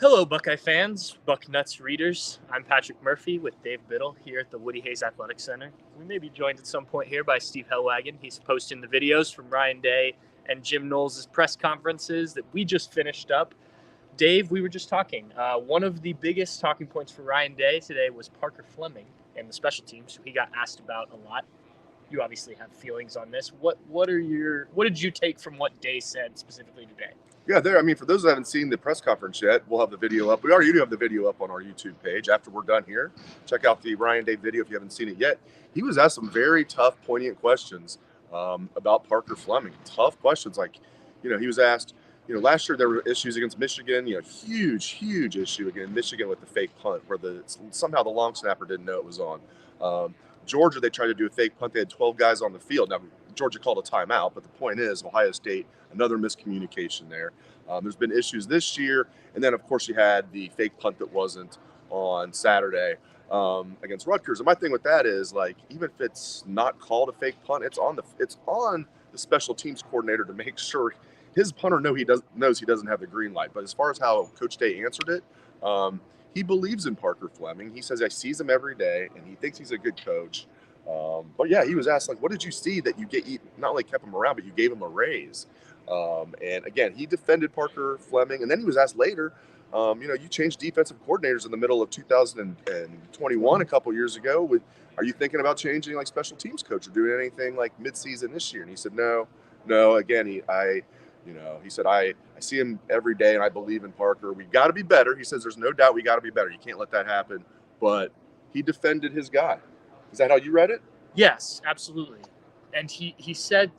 Hello, Buckeye fans, Bucknuts readers. I'm Patrick Murphy with Dave Biddle here at the Woody Hayes Athletic Center. We may be joined at some point here by Steve Hellwagon. He's posting the videos from Ryan Day and Jim Knowles' press conferences that we just finished up. Dave, we were just talking. One of the biggest talking points for Ryan Day today was Parker Fleming and the special teams, who he got asked about a lot. You obviously have feelings on this. What did you take from what Day said specifically today? Yeah, for those that haven't seen the press conference yet, we'll have the video up. We already do have the video up on our YouTube page. After we're done here, check out the Ryan Day video if you haven't seen it yet. He was asked some very tough, poignant questions about Parker Fleming. Tough questions. He was asked, last year there were issues against Michigan, huge issue against Michigan with the fake punt where somehow the long snapper didn't know it was on. Georgia, they tried to do a fake punt. They had 12 guys on the field. Now, Georgia called a timeout, but the point is Ohio State, another miscommunication there. There's been issues this year. And then, of course, you had the fake punt that wasn't on Saturday against Rutgers. And my thing with that is, even if it's not called a fake punt, it's on the special teams coordinator to make sure his punter knows he doesn't have the green light. But as far as how Coach Day answered it, he believes in Parker Fleming. He says he sees him every day, and he thinks he's a good coach. But yeah, he was asked, what did you see that you not only kept him around, but you gave him a raise? And again, he defended Parker Fleming. And then he was asked later, you changed defensive coordinators in the middle of 2021 a couple years ago. Are you thinking about changing special teams coach or doing anything midseason this year? And he said, no. Again, he said, I see him every day and I believe in Parker. We got to be better. He says, there's no doubt we got to be better. You can't let that happen. But he defended his guy. Is that how you read it? Yes, absolutely. And he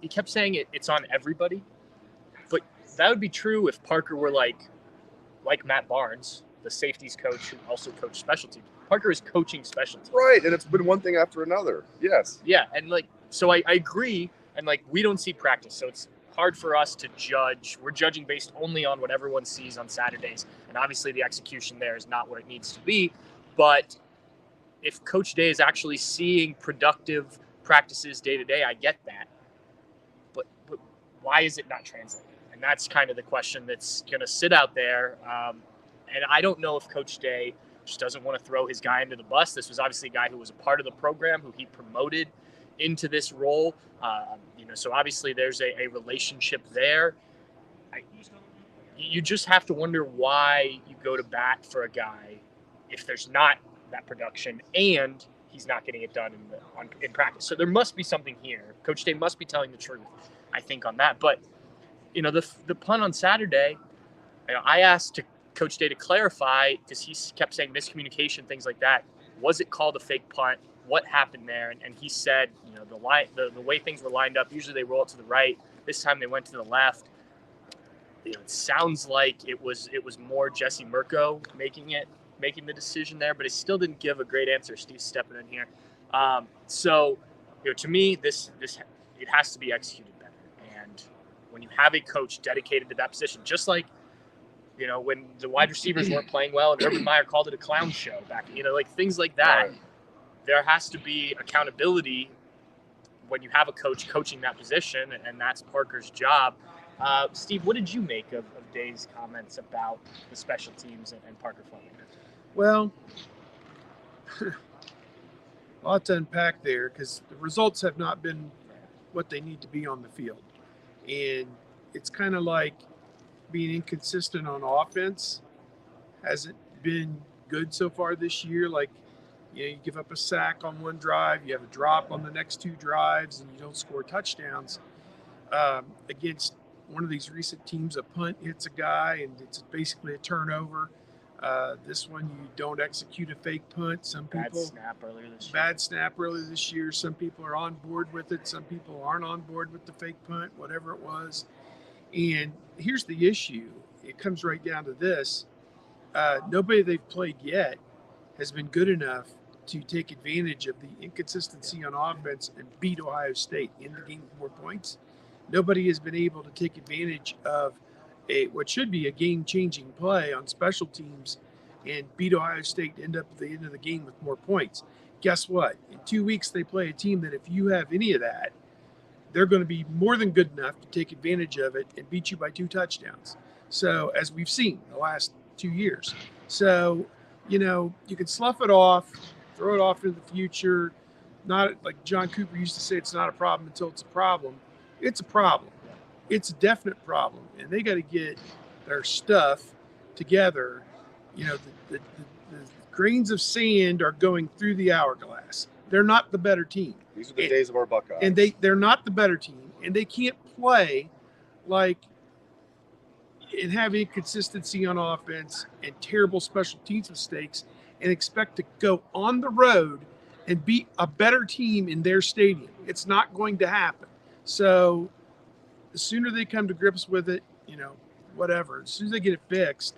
kept saying it's on everybody. But that would be true if Parker were like Matt Barnes, the safeties coach who also coached special teams. Parker is coaching special teams. Right, and it's been one thing after another. Yes. Yeah, and so I agree. And we don't see practice, so it's hard for us to judge. We're judging based only on what everyone sees on Saturdays. And obviously the execution there is not where it needs to be. But if Coach Day is actually seeing productive practices day to day, I get that. But why is it not translating? And that's kind of the question that's going to sit out there. And I don't know if Coach Day just doesn't want to throw his guy into the bus. This was obviously a guy who was a part of the program, who he promoted into this role. So obviously there's a relationship there. You just have to wonder why you go to bat for a guy if there's not that production and he's not getting it done in practice. So there must be something here. Coach Day must be telling the truth, I think, on that. But the punt on Saturday, I asked Coach Day to clarify because he kept saying miscommunication, things like that. Was it called a fake punt? What happened there? And he said, the way things were lined up, usually they roll it to the right. This time they went to the left. It sounds like it was more Jesse Mirko making the decision there, but he still didn't give a great answer. Steve's stepping in here. To me, this it has to be executed better. And when you have a coach dedicated to that position, just like when the wide receivers weren't playing well and Urban Meyer called it a clown show back, things like that. Right. There has to be accountability when you have a coach coaching that position, and that's Parker's job. Steve, what did you make of Day's comments about the special teams and Parker Fleming? Well, a lot to unpack there because the results have not been what they need to be on the field. And it's kind of like being inconsistent on offense hasn't been good so far this year. You give up a sack on one drive, you have a drop on the next two drives, and you don't score touchdowns. Against one of these recent teams, a punt hits a guy, and it's basically a turnover. This one, you don't execute a fake punt. Bad snap earlier this year. Some people are on board with it. Some people aren't on board with the fake punt, whatever it was. And here's the issue. It comes right down to this. Nobody they've played yet has been good enough to take advantage of the inconsistency on offense and beat Ohio State in the game with more points. Nobody has been able to take advantage of what should be a game-changing play on special teams and beat Ohio State to end up at the end of the game with more points. Guess what? In 2 weeks, they play a team that if you have any of that, they're going to be more than good enough to take advantage of it and beat you by 2 touchdowns. So as we've seen the last 2 years. So, you can slough it off, throw it off into the future. Not like John Cooper used to say, it's not a problem until it's a problem. It's a problem. It's a definite problem. And they got to get their stuff together. The grains of sand are going through the hourglass. They're not the better team. These are the days of our Buckeyes. And they're not the better team. And they can't play like and have inconsistency on offense and terrible special teams mistakes and expect to go on the road and beat a better team in their stadium. It's not going to happen. So the sooner they come to grips with it, whatever. As soon as they get it fixed,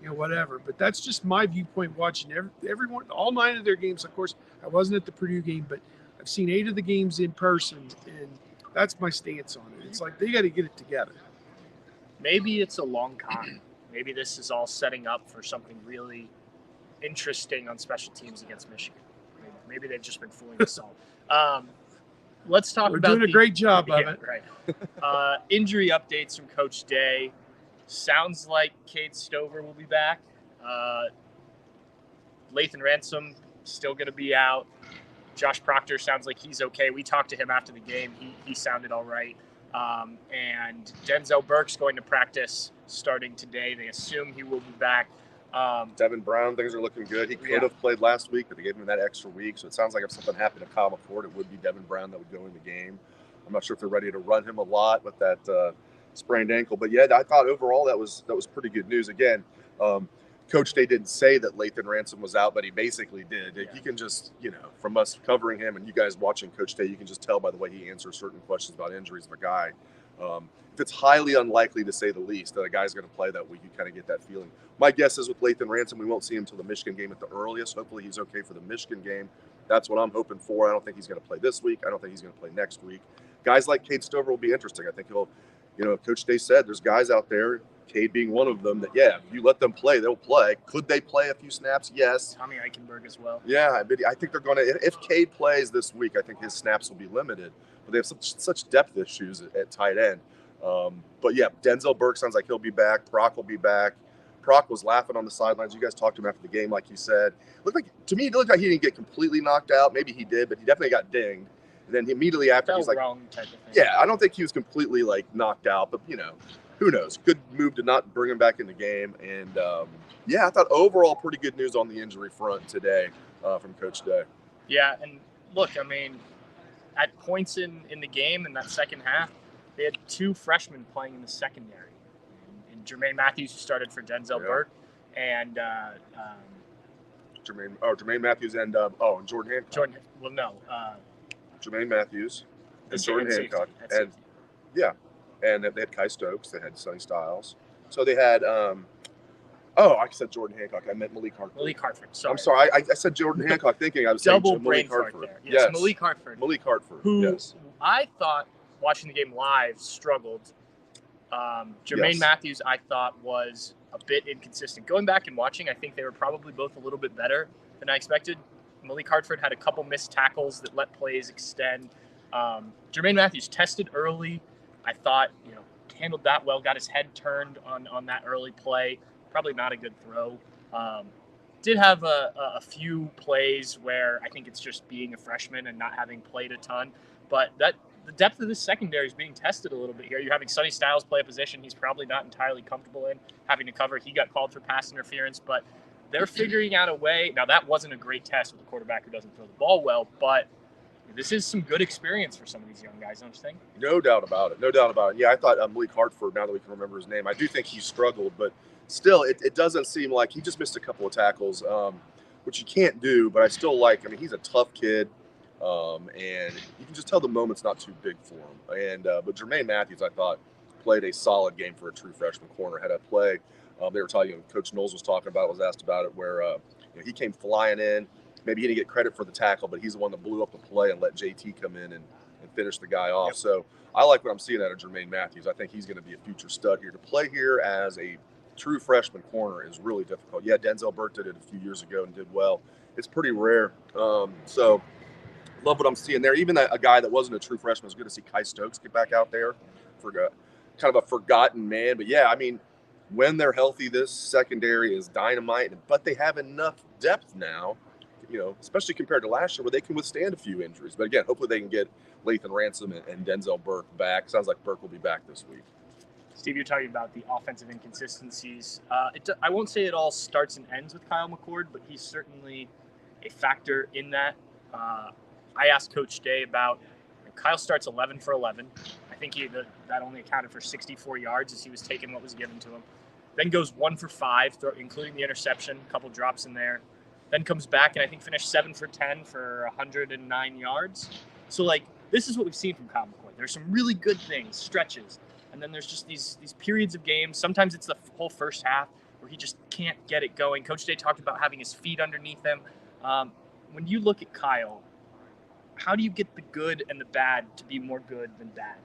whatever. But that's just my viewpoint watching everyone, all 9 of their games. Of course, I wasn't at the Purdue game, but I've seen 8 of the games in person, and that's my stance on it. It's like they got to get it together. Maybe it's a long con. Maybe this is all setting up for something really interesting on special teams against Michigan. Maybe they've just been fooling us all. Let's talk about. We're doing a great job of it. Right. Injury updates from Coach Day. Sounds like Cade Stover will be back. Lathan Ransom still going to be out. Josh Proctor sounds like he's okay. We talked to him after the game. He sounded all right. And Denzel Burke's going to practice starting today. They assume he will be back. Devin Brown, things are looking good. He could have played last week, but they gave him that extra week. So it sounds like if something happened to Kyle McCord, it would be Devin Brown that would go in the game. I'm not sure if they're ready to run him a lot with that sprained ankle. But, yeah, I thought overall that was pretty good news. Again, Coach Day didn't say that Lathan Ransom was out, but he basically did. Yeah. You can just, from us covering him and you guys watching Coach Day, you can just tell by the way he answers certain questions about injuries of a guy. If it's highly unlikely, to say the least, that a guy's going to play that week, you kind of get that feeling. My guess is with Lathan Ransom, we won't see him until the Michigan game at the earliest. Hopefully he's okay for the Michigan game. That's what I'm hoping for. I don't think he's going to play this week. I don't think he's going to play next week. Guys like Cade Stover will be interesting. I think he'll, Coach Day said there's guys out there, Cade being one of them, that, you let them play, they'll play. Could they play a few snaps? Yes. Tommy Eichenberg as well. Yeah, I think they're going to – if Cade plays this week, I think his snaps will be limited. But they have such depth issues at tight end. But, yeah, Denzel Burke sounds like he'll be back. Proc will be back. Proc was laughing on the sidelines. You guys talked to him after the game, like you said. To me, it looked like he didn't get completely knocked out. Maybe he did, but he definitely got dinged. And then immediately after, he's like, wrong type of thing. Yeah, I don't think he was completely, knocked out. But, who knows? Good move to not bring him back in the game. And, I thought overall pretty good news on the injury front today from Coach Day. Yeah, and look, at points in the game in that second half, they had 2 freshmen playing in the secondary. And Jermaine Matthews, who started for Denzel Burke, and Jermaine Matthews and Jordan Hancock. Jermaine Matthews and Jordan Hancock. And and they had Kai Stokes. They had Sonny Styles. So they had I said Jordan Hancock. I meant Malik Hartford. Malik Hartford. Sorry. I'm sorry. I said Jordan Hancock thinking I was saying Malik Hartford. There. Yes, Malik Hartford. Malik Hartford. Who I thought watching the game live struggled. Jermaine Matthews, I thought, was a bit inconsistent. Going back and watching, I think they were probably both a little bit better than I expected. Malik Hartford had a couple missed tackles that let plays extend. Jermaine Matthews tested early. I thought, handled that well, got his head turned on that early play. Probably not a good throw. Did have a few plays where I think it's just being a freshman and not having played a ton. But the depth of this secondary is being tested a little bit here. You're having Sonny Styles play a position he's probably not entirely comfortable in, having to cover. He got called for pass interference, but they're figuring out a way. Now, that wasn't a great test with a quarterback who doesn't throw the ball well, but this is some good experience for some of these young guys, don't you think? No doubt about it. Yeah, I thought Malik Hartford, now that we can remember his name, I do think he struggled, but still, it doesn't seem like he just missed a couple of tackles, which you can't do, but I still he's a tough kid. And you can just tell the moment's not too big for him. And but Jermaine Matthews, I thought, played a solid game for a true freshman corner. Had a play they were talking. Coach Knowles was talking about. Was asked about it where he came flying in. Maybe he didn't get credit for the tackle, but he's the one that blew up the play and let JT come in and finish the guy off. Yep. So I like what I'm seeing out of Jermaine Matthews. I think he's going to be a future stud here. To play here as a true freshman corner is really difficult. Yeah, Denzel Burke did it a few years ago and did well. It's pretty rare. So. Love what I'm seeing there. Even a guy that wasn't a true freshman, it's good to see Kai Stokes get back out there for kind of a forgotten man. But, yeah, when they're healthy, this secondary is dynamite, but they have enough depth now, especially compared to last year, where they can withstand a few injuries. But again, hopefully they can get Lathan Ransom and Denzel Burke back. Sounds like Burke will be back this week. Steve, you're talking about the offensive inconsistencies. I won't say it all starts and ends with Kyle McCord, but he's certainly a factor in that. I asked Coach Day about Kyle starts 11 for 11. I think that only accounted for 64 yards as he was taking what was given to him. Then goes 1 for 5, including the interception, a couple drops in there. Then comes back and I think finished 7 for 10 for 109 yards. So, this is what we've seen from Kyle McCord. There's some really good things, stretches. And then there's just these periods of games. Sometimes it's the whole first half where he just can't get it going. Coach Day talked about having his feet underneath him. When you look at Kyle, how do you get the good and the bad to be more good than bad?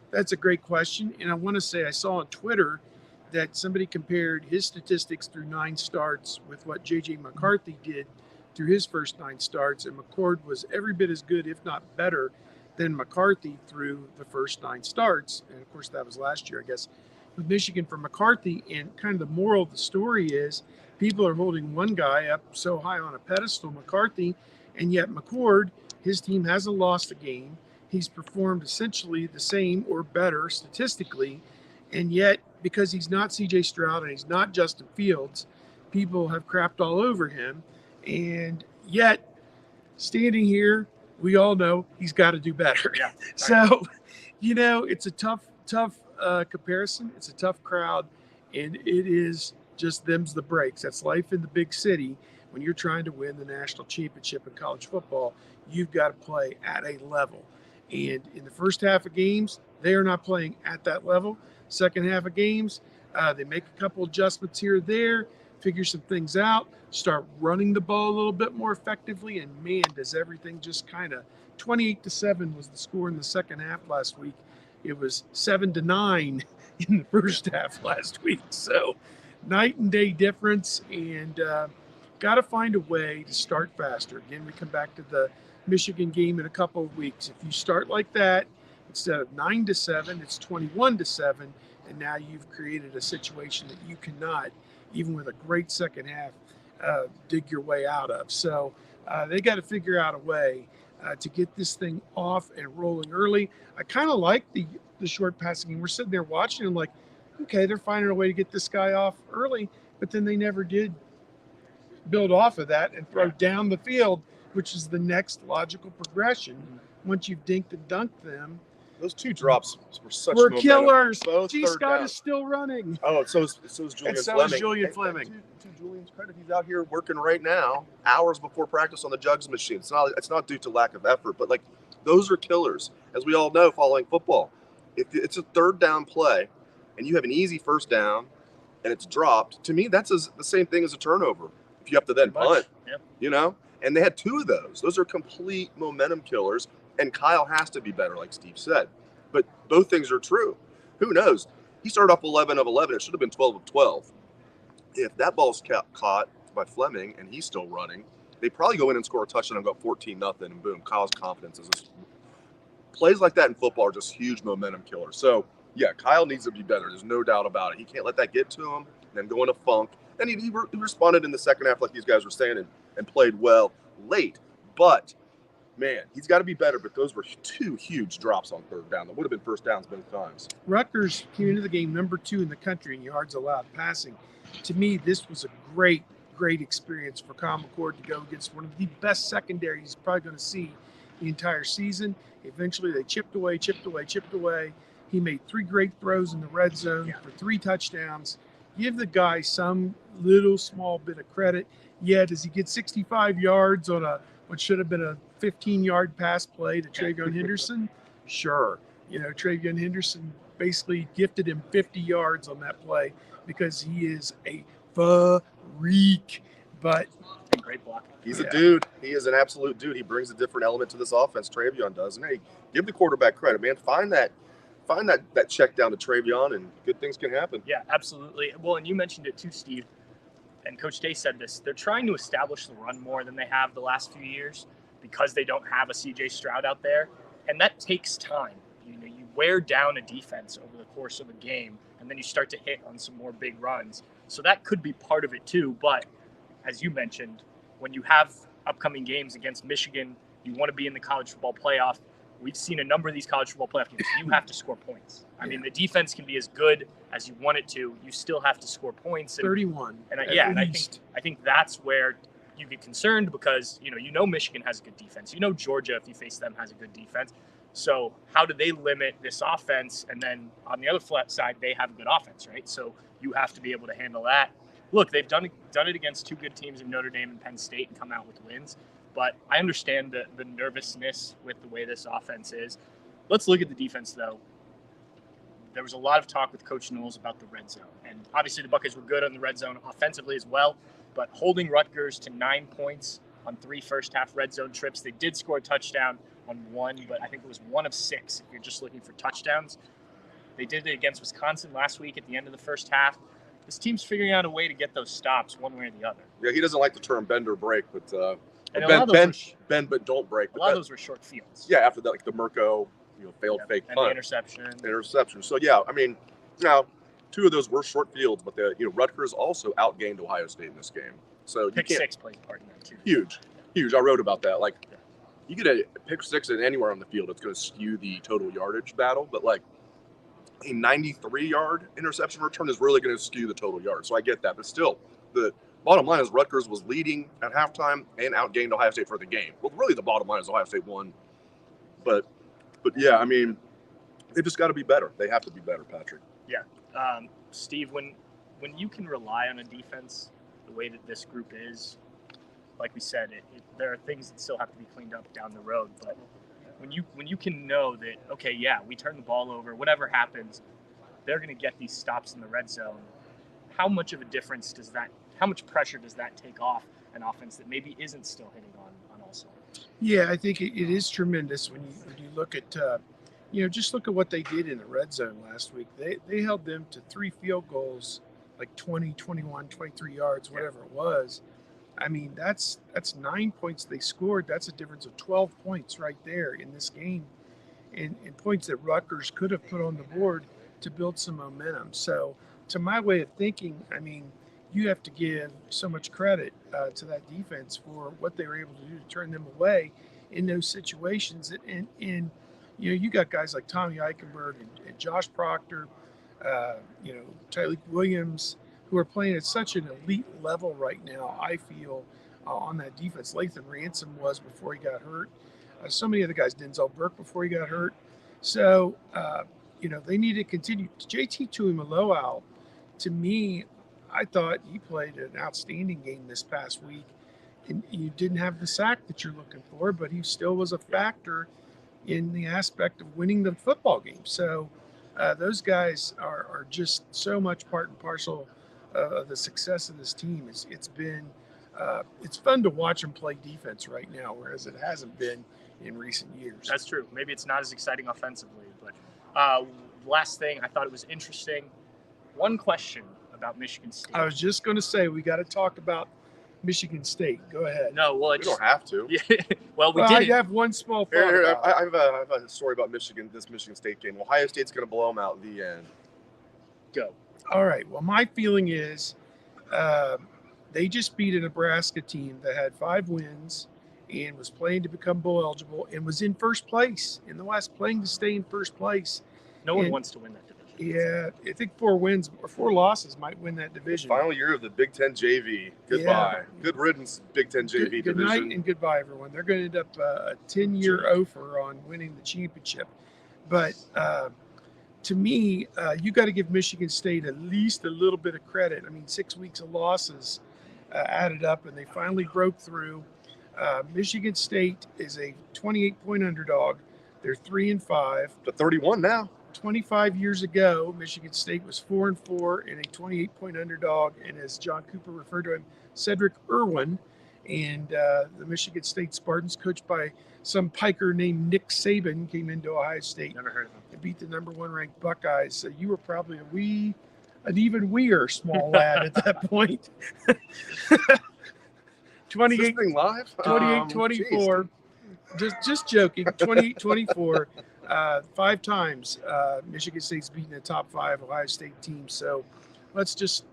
That's a great question. And I want to say I saw on Twitter that somebody compared his statistics through 9 starts with what J.J. McCarthy did through his first 9 starts. And McCord was every bit as good, if not better, than McCarthy through the first 9 starts. And of course, that was last year, I guess, with Michigan for McCarthy. And kind of the moral of the story is people are holding one guy up so high on a pedestal, McCarthy, and yet McCord, his team hasn't lost a game. He's performed essentially the same or better statistically. And yet, because he's not C.J. Stroud and he's not Justin Fields, people have crapped all over him. And yet, standing here, we all know he's got to do better. Yeah, So, it's a tough comparison. It's a tough crowd. And it is just them's the breaks. That's life in the big city. When you're trying to win the national championship in college football, you've got to play at a level. And in the first half of games, they are not playing at that level. Second half of games, they make a couple adjustments here or there, figure some things out, start running the ball a little bit more effectively, and man, does everything just kind of 28-7 was the score in the second half last week. It was 7-9 in the first half last week. So night and day difference, and got to find a way to start faster. Again, we come back to the Michigan game in a couple of weeks. If you start like that, instead of 9-7, it's 21-7, and now you've created a situation that you cannot, even with a great second half, dig your way out of. So they got to figure out a way to get this thing off and rolling early. I kind of like the short passing game. We're sitting there watching and like, okay, they're finding a way to get this guy off early, but then they never did build off of that and throw down the field, which is the next logical progression. Once you've dinked and dunked them, those 2 drops were such we're momentum. killers. Both G. third Scott down. is still running. Oh, so is Julian And so Fleming. is Julian And Fleming. to Julian's credit, he's out here working right now, hours before practice on the jugs machine. It's not due to lack of effort, but those are killers, as we all know, following football. If it's a third down play, and you have an easy first down, and it's dropped, to me that's the same thing as a turnover. If you have to then punt, and they had 2 of those. Those are complete momentum killers, and Kyle has to be better, like Steve said. But both things are true. Who knows? He started off 11 of 11. It should have been 12 of 12. If that ball's caught by Fleming and he's still running, they probably go in and score a touchdown and go 14-0, and boom, Kyle's confidence is just... Plays like that in football are just huge momentum killers. So, yeah, Kyle needs to be better. There's no doubt about it. He can't let that get to him and then go in a funk. And he responded in the second half, like these guys were saying, and played well late. But, man, he's got to be better. But those were 2 huge drops on third down. That would have been first downs both times. Rutgers came into the game number 2 in the country in yards allowed passing. To me, this was a great experience for Kyle McCord to go against one of the best secondaries he's probably going to see the entire season. Eventually, they chipped away. He made 3 great throws in the red zone for 3 touchdowns. Give the guy some little small bit of credit. Yeah, does he get 65 yards on what should have been a 15-yard pass play to Travion Henderson? Sure. Travion Henderson basically gifted him 50 yards on that play because he is a freak. But great block. He's a dude. He is an absolute dude. He brings a different element to this offense. Travion does. And hey, give the quarterback credit, man. Find that check down to Travion, and good things can happen. Yeah, absolutely. Well, and you mentioned it too, Steve. And Coach Day said this. They're trying to establish the run more than they have the last few years because they don't have a C.J. Stroud out there, and that takes time. You wear down a defense over the course of a game, and then you start to hit on some more big runs. So that could be part of it too. But as you mentioned, when you have upcoming games against Michigan, you want to be in the college football playoff. We've seen a number of these college football playoff games. You have to score points. I mean, the defense can be as good as you want it to. You still have to score points. 31. And I think that's where you get concerned, because you know Michigan has a good defense. You know Georgia, if you face them, has a good defense. So how do they limit this offense? And then on the other flip side, they have a good offense, right? So you have to be able to handle that. Look, they've done it against two good teams in Notre Dame and Penn State and come out with wins. But I understand the nervousness with the way this offense is. Let's look at the defense, though. There was a lot of talk with Coach Knowles about the red zone. And obviously the Buckeyes were good on the red zone offensively as well. But holding Rutgers to 9 points on 3 first-half red zone trips. They did score a touchdown on 1, but I think it was 1 of 6 if you're just looking for touchdowns. They did it against Wisconsin last week at the end of the first half. This team's figuring out a way to get those stops one way or the other. Yeah, he doesn't like the term bend or break, but bend but don't break. A lot of those were short fields. Yeah, after that, like the Mirko, failed fake punt. And the interception. So, yeah, I mean, now 2 of those were short fields, but Rutgers also outgained Ohio State in this game. So pick 6 plays a part in that too. Huge. I wrote about that. Like, you get a pick 6 in anywhere on the field, it's going to skew the total yardage battle. But like a 93-yard interception return is really going to skew the total yards. So I get that, but still, the bottom line is Rutgers was leading at halftime and outgained Ohio State for the game. Well, really, the bottom line is Ohio State won. But yeah, I mean, they just got to be better. They have to be better, Patrick. Yeah. Steve, when you can rely on a defense the way that this group is, like we said, there are things that still have to be cleaned up down the road. But when you can know that, okay, yeah, we turn the ball over, whatever happens, they're going to get these stops in the red zone. How much of a difference does that? How much pressure does that take off an offense that maybe isn't still hitting on all cylinders? Yeah, I think it is tremendous when you look at just look at what they did in the red zone last week. They held them to 3 field goals, like 20, 21, 23 yards, whatever it was. I mean, that's 9 points they scored. That's a difference of 12 points right there in this game, and points that Rutgers could have put on the board to build some momentum. So to my way of thinking, I mean, you have to give so much credit to that defense for what they were able to do to turn them away in those situations. And you got guys like Tommy Eichenberg and Josh Proctor, Tyleek Williams, who are playing at such an elite level right now, I feel, on that defense. Lathan Ransom was before he got hurt. So many other guys, Denzel Burke before he got hurt. So, they need to continue. JT Tuimoloau, to me, I thought he played an outstanding game this past week. And you didn't have the sack that you're looking for, but he still was a factor in the aspect of winning the football game. So those guys are just so much part and parcel of the success of this team. It's fun to watch them play defense right now, whereas it hasn't been in recent years. That's true. Maybe it's not as exciting offensively, but last thing, I thought it was interesting. One question about Michigan State. I was just going to say, we got to talk about Michigan State. Go ahead. No, well, we don't have to. Yeah, well, did. I have one small thought. I have a story about this Michigan State game. Ohio State's going to blow them out at the end. Go. All right. Well, my feeling is they just beat a Nebraska team that had 5 wins and was playing to become bowl eligible and was in first place in the West, playing to stay in first place. No one wants to win that division. Yeah, I think 4 wins or 4 losses might win that division. Final year of the Big Ten JV. Goodbye. Yeah. Good riddance, Big Ten JV division. Good night and goodbye, everyone. They're going to end up a 10-year offer on winning the championship. But to me, you got to give Michigan State at least a little bit of credit. I mean, 6 weeks of losses added up, and they finally broke through. Michigan State is a 28-point underdog. They're 3-5. To 31 now. 25 years ago, Michigan State was 4-4 and a 28-point underdog. And as John Cooper referred to him, Cedric Irwin, and the Michigan State Spartans, coached by some piker named Nick Saban, came into Ohio State. Never heard of him. And beat the number 1 ranked Buckeyes. So you were probably an even weer small lad at that point. 28, live? 24. Just joking. 28-24. 5 times Michigan State's beaten a top 5 Ohio State team. So let's just,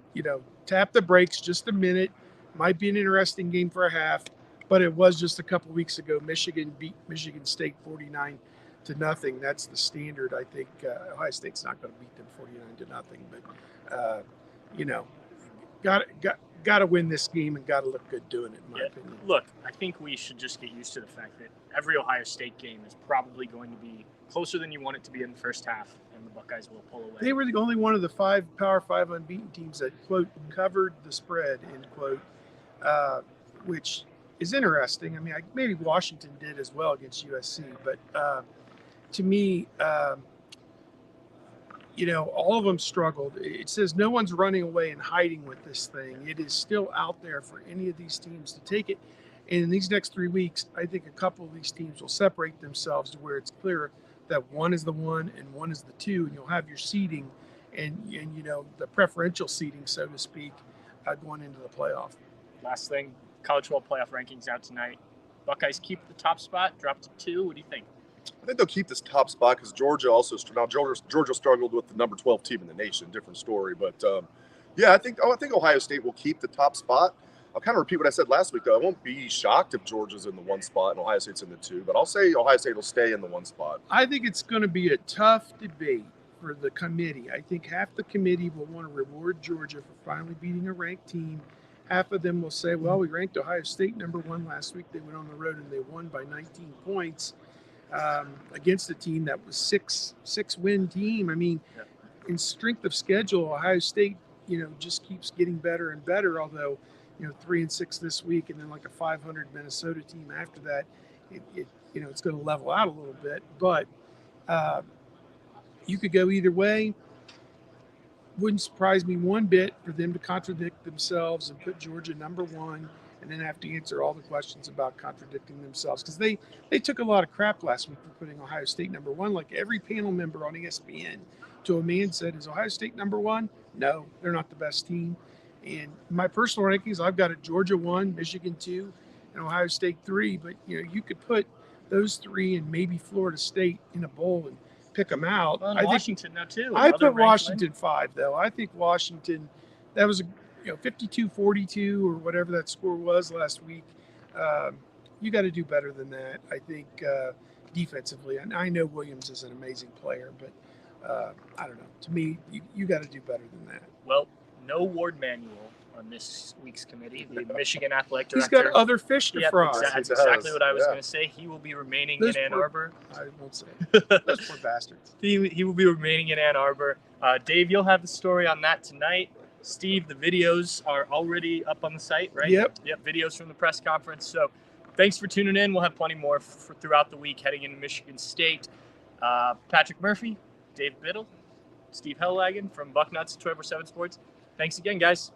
tap the brakes just a minute. Might be an interesting game for a half, but it was just a couple weeks ago. Michigan beat Michigan State 49-0. That's the standard. I think Ohio State's not going to beat them 49-0, but got to win this game and got to look good doing it, in my opinion. Look, I think we should just get used to the fact that every Ohio State game is probably going to be closer than you want it to be in the first half, and the Buckeyes will pull away. They were the only one of the 5 Power 5 unbeaten teams that, quote, covered the spread, end quote, which is interesting. I mean, maybe Washington did as well against USC, but to me, all of them struggled. It says no one's running away and hiding with this thing. It is still out there for any of these teams to take it. And in these next 3 weeks, I think a couple of these teams will separate themselves to where it's clear that one is the 1 and one is the 2, and you'll have your seeding and the preferential seeding, so to speak, going into the playoff. Last thing, college football playoff rankings out tonight. Buckeyes keep the top spot, drop to 2. What do you think? I think they'll keep this top spot because Georgia struggled with the number 12 team in the nation. Different story, but I think Ohio State will keep the top spot. I'll kind of repeat what I said last week, though. I won't be shocked if Georgia's in the 1 spot and Ohio State's in the 2, but I'll say Ohio State will stay in the 1 spot. I think it's going to be a tough debate for the committee. I think half the committee will want to reward Georgia for finally beating a ranked team. Half of them will say, well, we ranked Ohio State number 1 last week. They went on the road and they won by 19 points against a team that was six-win team. I mean, in strength of schedule, Ohio State, just keeps getting better and better, although 3-6 this week, and then like a 500 Minnesota team after that. It's going to level out a little bit, but you could go either way. Wouldn't surprise me one bit for them to contradict themselves and put Georgia number 1, and then have to answer all the questions about contradicting themselves, because they took a lot of crap last week for putting Ohio State number 1. Like every panel member on ESPN to a man said, is Ohio State number 1? No, they're not the best team. And my personal rankings, I've got it Georgia 1, Michigan 2, and Ohio State 3. But, you could put those 3 and maybe Florida State in a bowl and pick them out. Well, Washington now, too. I put Washington 5, though. I think Washington, that was 52-42 or whatever that score was last week. You got to do better than that, I think, defensively. And I know Williams is an amazing player, but I don't know. To me, you got to do better than that. Well, no Ward Manual on this week's committee. The Michigan athletic director. He's got other fish to fry. That's exactly what I was going to say. He will be remaining in Ann Arbor. I won't say it. Those poor bastards. He will be remaining in Ann Arbor. Dave, you'll have the story on that tonight. Steve, the videos are already up on the site, right? Yep. Videos from the press conference. So thanks for tuning in. We'll have plenty more throughout the week heading into Michigan State. Patrick Murphy, Dave Biddle, Steve Hellwagen from Bucknuts 24/7 Sports. Thanks again, guys.